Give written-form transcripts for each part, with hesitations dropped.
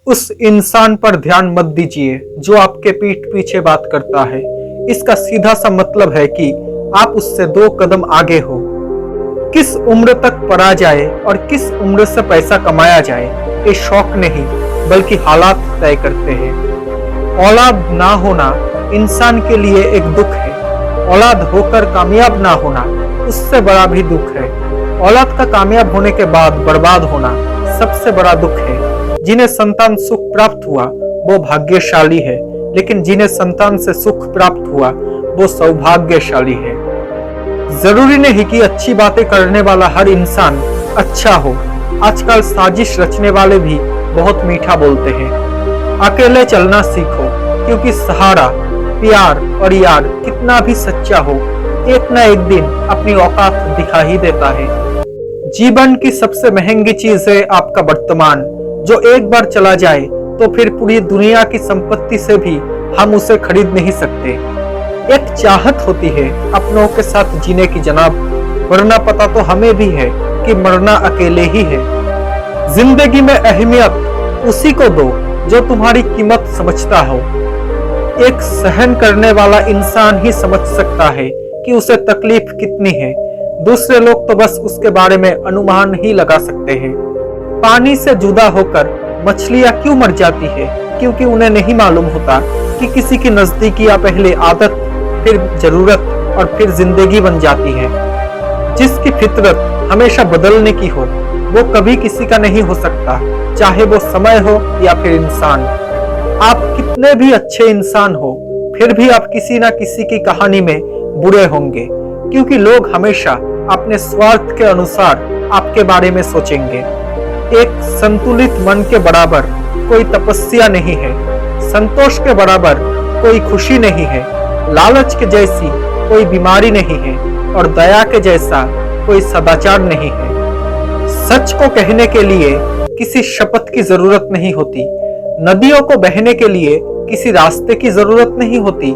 उस इंसान पर ध्यान मत दीजिए जो आपके पीठ पीछे बात करता है। इसका सीधा सा मतलब है कि आप उससे 2 कदम आगे हो। किस उम्र तक पढ़ा जाए और किस उम्र से पैसा कमाया जाए, ये शौक नहीं बल्कि हालात तय करते हैं। औलाद ना होना इंसान के लिए एक दुख है। औलाद होकर कामयाब ना होना उससे बड़ा भी दुख है। औलाद का कामयाब होने के बाद बर्बाद होना सबसे बड़ा दुख है। जिन्हें संतान सुख प्राप्त हुआ वो भाग्यशाली है, लेकिन जिन्हें संतान से सुख प्राप्त हुआ वो सौभाग्यशाली है। जरूरी नहीं कि अच्छी बातें करने वाला हर इंसान अच्छा हो। आजकल साजिश रचने वाले भी बहुत मीठा बोलते हैं। अकेले चलना सीखो, क्योंकि सहारा, प्यार और यार कितना भी सच्चा हो, एक ना एक दिन अपनी औकात दिखा ही देता है। जीवन की सबसे महंगी चीज है आपका वर्तमान, जो एक बार चला जाए तो फिर पूरी दुनिया की संपत्ति से भी हम उसे खरीद नहीं सकते। एक चाहत होती है अपनों के साथ जीने की जनाब, वरना पता तो हमें भी है कि मरना अकेले ही है। जिंदगी में अहमियत उसी को दो जो तुम्हारी कीमत समझता हो। एक सहन करने वाला इंसान ही समझ सकता है कि उसे तकलीफ कितनी है। दूसरे लोग तो बस उसके बारे में अनुमान ही लगा सकते हैं। पानी से जुदा होकर मछलियां क्यों मर जाती है? क्योंकि उन्हें नहीं मालूम होता कि किसी की नजदीकियां पहले आदत, फिर जरूरत और फिर जिंदगी बन जाती है। जिसकी फितरत हमेशा बदलने की हो वो कभी किसी का नहीं हो सकता, चाहे वो समय हो या फिर इंसान। आप कितने भी अच्छे इंसान हो, फिर भी आप किसी ना किसी की कहानी में बुरे होंगे, क्योंकि लोग हमेशा अपने स्वार्थ के अनुसार आपके बारे में सोचेंगे। एक संतुलित मन के बराबर कोई तपस्या नहीं है, संतोष के बराबर कोई खुशी नहीं है, लालच के जैसी कोई बीमारी नहीं है और दया के जैसा कोई सदाचार नहीं है। सच को कहने के लिए किसी शपथ की जरूरत नहीं होती। नदियों को बहने के लिए किसी रास्ते की जरूरत नहीं होती।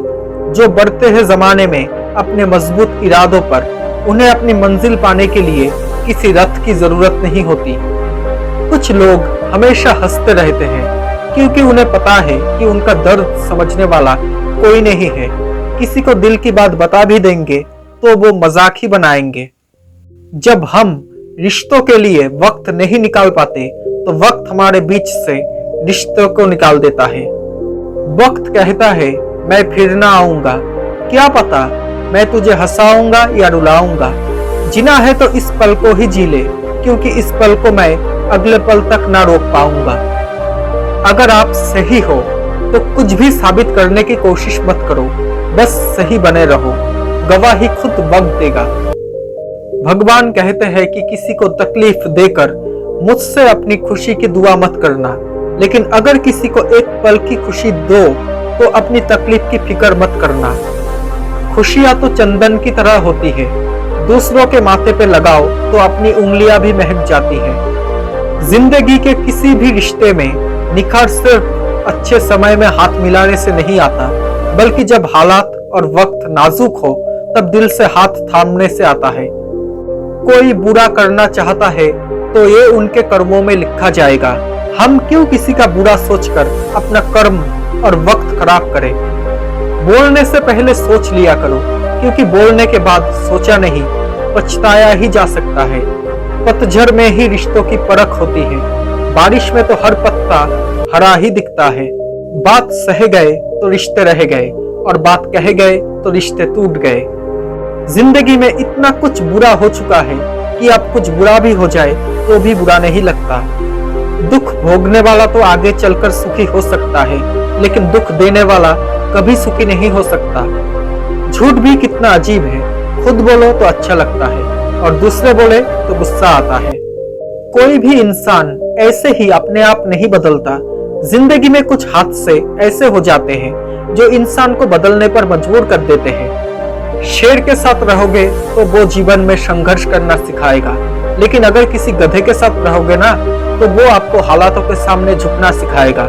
जो बढ़ते हैं जमाने में अपने मजबूत इरादों पर, उन्हें अपनी मंजिल पाने के लिए किसी रथ की जरूरत नहीं होती। कुछ लोग हमेशा हंसते रहते हैं क्योंकि उन्हें पता है कि उनका दर्द समझने वाला कोई नहीं है। किसी को दिल की बात बता भी देंगे तो वो मजाक ही बनाएंगे। जब हम रिश्तों के लिए वक्त नहीं निकाल पाते तो वक्त हमारे बीच से रिश्तों को निकाल देता है। वक्त कहता है मैं फिर ना आऊंगा, क्या पता मैं तुझे हंसाऊंगा या रुलाऊंगा। जीना है तो इस पल को ही जी ले, क्योंकि इस पल को मैं अगले पल तक ना रोक पाऊंगा। अगर आप सही हो तो कुछ भी साबित करने की कोशिश मत करो, बस सही बने रहो। गवाही खुद वक्त देगा। भगवान कहते हैं कि किसी को तकलीफ देकर मुझसे अपनी खुशी की दुआ मत करना, लेकिन अगर किसी को एक पल की खुशी दो तो अपनी तकलीफ की फिक्र मत करना। खुशियां तो चंदन की तरह होती है, दूसरों के माथे पे लगाओ तो अपनी उंगलियां भी महक जाती हैं। जिंदगी के किसी भी रिश्ते में निखार सिर्फ अच्छे समय में हाथ मिलाने से नहीं आता, बल्कि जब हालात और वक्त नाजुक हो तब दिल से हाथ थामने से आता है। कोई बुरा करना चाहता है तो ये उनके कर्मों में लिखा जाएगा। हम क्यों किसी का बुरा सोचकर अपना कर्म और वक्त खराब करें? बोलने से पहले सोच लिया करो, क्योंकि बोलने के बाद सोचा नहीं पछताया ही जा सकता है। पतझड़ में ही रिश्तों की परख होती है, बारिश में तो हर पत्ता हरा ही दिखता है। बात सह गए तो रिश्ते रह गए और बात कह गए तो रिश्ते टूट गए। जिंदगी में इतना कुछ बुरा हो चुका है कि अब कुछ बुरा भी हो जाए तो भी बुरा नहीं लगता। दुख भोगने वाला तो आगे चलकर सुखी हो सकता है, लेकिन दुख देने वाला कभी सुखी नहीं हो सकता। झूठ भी कितना अजीब है, खुद बोलो तो अच्छा लगता है और दूसरे बोले तो गुस्सा आता है। कोई भी इंसान ऐसे ही अपने आप नहीं बदलता। जिंदगी में कुछ हादसे ऐसे हो जाते हैं जो इंसान को बदलने पर मजबूर कर देते हैं। शेर के साथ रहोगे तो वो जीवन में संघर्ष करना सिखाएगा, लेकिन अगर किसी गधे के साथ रहोगे ना तो वो आपको हालातों के सामने झुकना सिखाएगा।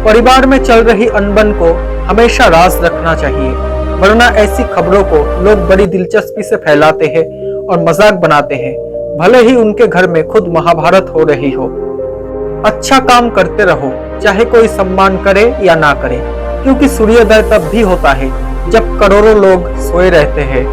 परिवार में चल रही अनबन को हमेशा राज रखना चाहिए, वरना ऐसी खबरों को लोग बड़ी दिलचस्पी से फैलाते हैं और मजाक बनाते हैं, भले ही उनके घर में खुद महाभारत हो रही हो। अच्छा काम करते रहो, चाहे कोई सम्मान करे या ना करे, क्योंकि सूर्योदय तब भी होता है जब करोड़ों लोग सोए रहते हैं।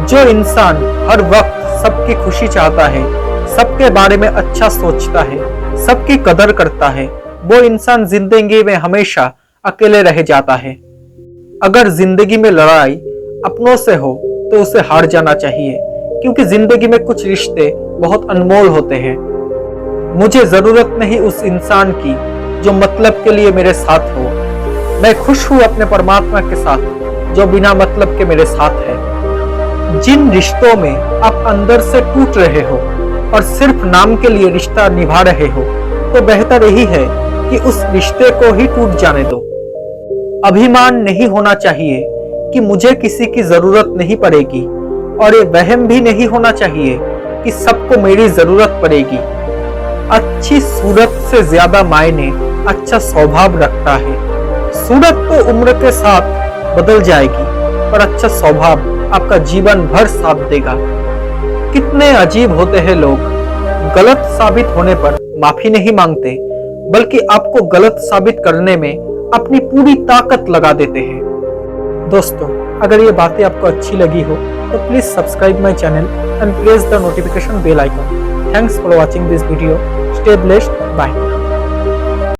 जो इंसान हर वक्त सबकी खुशी चाहता है, सबके बारे में अच्छा सोचता है, सबकी कदर करता है, वो इंसान जिंदगी में हमेशा अकेले रह जाता है। अगर जिंदगी में लड़ाई अपनों से हो तो उसे हार जाना चाहिए, क्योंकि जिंदगी में कुछ रिश्ते बहुत अनमोल होते हैं। मुझे जरूरत नहीं उस इंसान की जो मतलब के लिए मेरे साथ हो। मैं खुश हूं अपने परमात्मा के साथ जो बिना मतलब के मेरे साथ है। जिन रिश्तों में आप अंदर से टूट रहे हो और सिर्फ नाम के लिए रिश्ता निभा रहे हो, तो बेहतर यही है कि उस रिश्ते को ही टूट जाने दो। अभिमान नहीं होना चाहिए कि मुझे किसी की जरूरत नहीं पड़ेगी, और ये वहम भी नहीं होना चाहिए कि सबको मेरी जरूरत पड़ेगी। अच्छी सूरत से ज्यादा मायने अच्छा स्वभाव रखता है। सूरत तो उम्र के साथ बदल जाएगी, पर अच्छा स्वभाव आपका जीवन भर साथ देगा। कितने अजीब होते हैं लोग, गलत साबित होने पर माफी नहीं मांगते, बल्कि आपको गलत साबित करने में अपनी पूरी ताकत लगा देते हैं। दोस्तों, अगर ये बातें आपको अच्छी लगी हो तो please subscribe my channel and press the notification bell icon. Thanks for watching this video. Stay blessed. Bye.